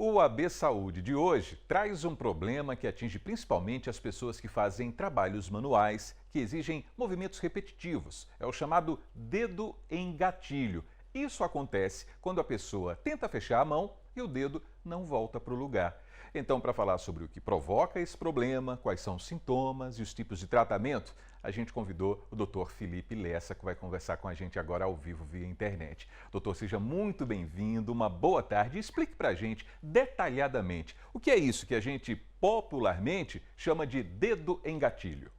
O AB Saúde de hoje traz um problema que atinge principalmente as pessoas que fazem trabalhos manuais, que exigem movimentos repetitivos. É o chamado dedo em gatilho. Isso acontece quando a pessoa tenta fechar a mão e o dedo não volta para o lugar. Então, para falar sobre o que provoca esse problema, quais são os sintomas e os tipos de tratamento, a gente convidou o Dr. Felipe Lessa, que vai conversar com a gente agora ao vivo via internet. Doutor, seja muito bem-vindo, uma boa tarde e explique para a gente detalhadamente o que é isso que a gente popularmente chama de dedo em gatilho.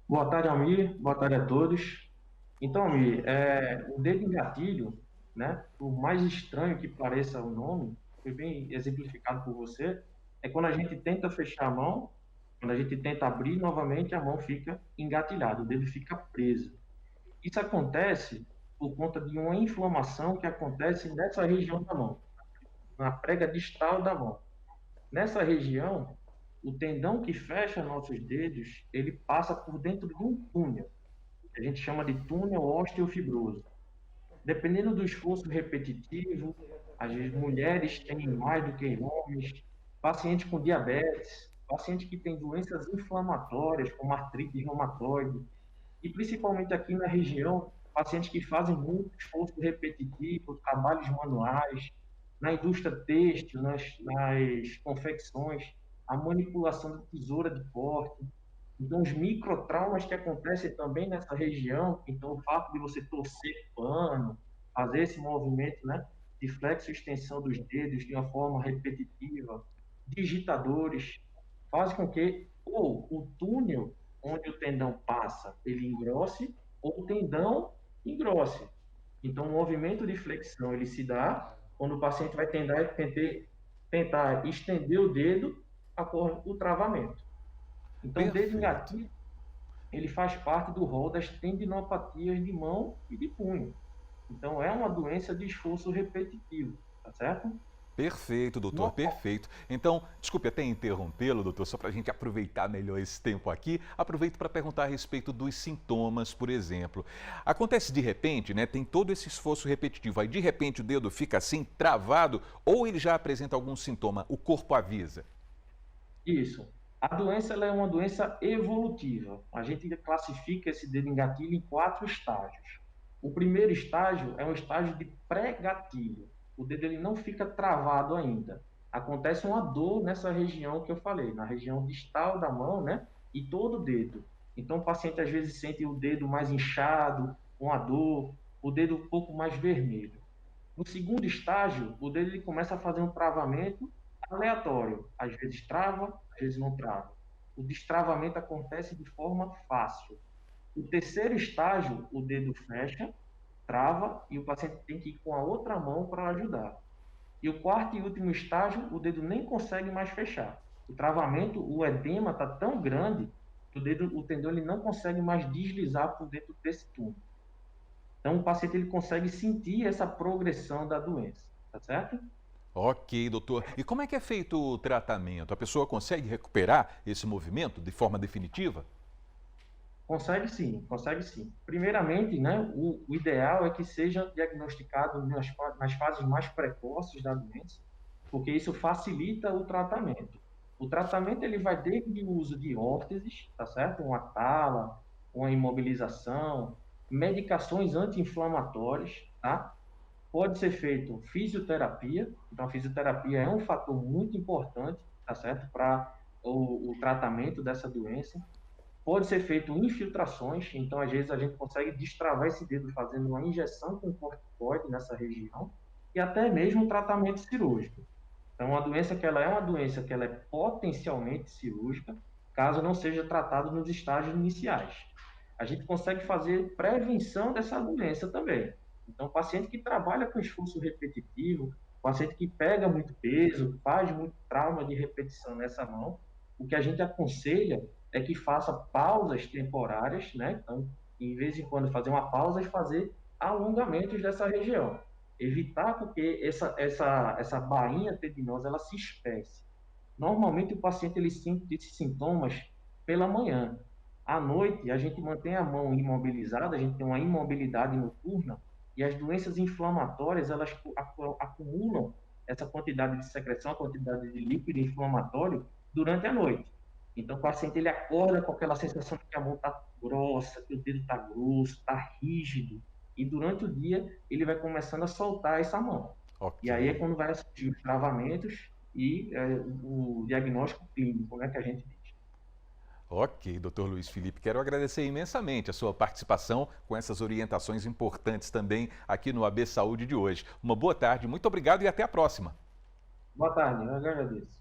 Boa tarde, Almir. Boa tarde a todos. Então, Almir, o dedo em gatilho, né? Por mais estranho que pareça o nome, foi bem exemplificado por você, é quando a gente tenta fechar a mão, quando a gente tenta abrir novamente, a mão fica engatilhada, o dedo fica preso. Isso acontece por conta de uma inflamação que acontece nessa região da mão, na prega distal da mão. Nessa região, o tendão que fecha nossos dedos, ele passa por dentro de um túnel que a gente chama de túnel osteofibroso. Dependendo do esforço repetitivo, as mulheres têm mais do que homens, pacientes com diabetes, pacientes que têm doenças inflamatórias, como artrite reumatoide, e principalmente aqui na região, pacientes que fazem muito esforço repetitivo, trabalhos manuais, na indústria têxtil, nas confecções, a manipulação de tesoura de corte. Então, os microtraumas que acontecem também nessa região, então o fato de você torcer pano, fazer esse movimento, né, de flexo e extensão dos dedos de uma forma repetitiva, digitadores, faz com que ou o túnel onde o tendão passa, ele engrosse, ou o tendão engrosse. Então, o movimento de flexão, ele se dá quando o paciente vai tentar estender o dedo, ocorre o travamento. Então, o dedo em Perfeito. gatilho, ele faz parte do rol das tendinopatias de mão e de punho. Então, é uma doença de esforço repetitivo, tá certo? Perfeito, doutor, Normal. perfeito. Então, desculpe até interrompê-lo, doutor, só para a gente aproveitar melhor esse tempo aqui. Aproveito para perguntar a respeito dos sintomas, por exemplo. Acontece de repente, né? Tem todo esse esforço repetitivo, aí de repente o dedo fica assim, travado, ou ele já apresenta algum sintoma, o corpo avisa. Isso. A doença ela é uma doença evolutiva. A gente classifica esse dedo em gatilho em 4 estágios. O primeiro estágio é um estágio de pré-gatilho. O dedo ele não fica travado ainda. Acontece uma dor nessa região que eu falei, na região distal da mão, né? E todo o dedo. Então, o paciente às vezes sente o dedo mais inchado, uma dor, o dedo um pouco mais vermelho. No segundo estágio, o dedo ele começa a fazer um travamento aleatório. Às vezes trava, às vezes não trava. O destravamento acontece de forma fácil. O terceiro estágio, o dedo fecha, trava e o paciente tem que ir com a outra mão para ajudar. E o quarto e último estágio, o dedo nem consegue mais fechar. O travamento, o edema está tão grande que o tendão ele não consegue mais deslizar por dentro desse túnel. Então, o paciente ele consegue sentir essa progressão da doença, tá certo? Ok, doutor. E como é que é feito o tratamento? A pessoa consegue recuperar esse movimento de forma definitiva? Consegue sim, consegue sim. Primeiramente, né, o ideal é que seja diagnosticado nas fases mais precoces da doença, porque isso facilita o tratamento. O tratamento ele vai desde o uso de órteses, tá certo? Uma tala, uma imobilização, medicações anti-inflamatórias, tá? Pode ser feito fisioterapia, então a fisioterapia é um fator muito importante, tá certo? Para o tratamento dessa doença. Pode ser feito infiltrações, então às vezes a gente consegue destravar esse dedo fazendo uma injeção com corticoide nessa região e até mesmo um tratamento cirúrgico. Então, uma doença que ela é uma doença que ela é potencialmente cirúrgica, caso não seja tratado nos estágios iniciais. A gente consegue fazer prevenção dessa doença também. Então, paciente que trabalha com esforço repetitivo, paciente que pega muito peso, faz muito trauma de repetição nessa mão, o que a gente aconselha é que faça pausas temporárias, né? Então, em vez em quando fazer uma pausa e fazer alongamentos dessa região, evitar que essa bainha tendinosa ela se espesse. Normalmente o paciente ele sente esses sintomas pela manhã. À noite a gente mantém a mão imobilizada, a gente tem uma imobilidade noturna e as doenças inflamatórias elas acumulam essa quantidade de secreção, a quantidade de líquido inflamatório durante a noite. Então, o paciente ele acorda com aquela sensação de que a mão está grossa, que o dedo está grosso, está rígido, e durante o dia ele vai começando a soltar essa mão. Ok. E aí é quando vai surgir os travamentos e o diagnóstico clínico, né, que a gente diz. Ok, doutor Luiz Felipe, quero agradecer imensamente a sua participação com essas orientações importantes também aqui no AB Saúde de hoje. Uma boa tarde, muito obrigado e até a próxima. Boa tarde, eu agradeço.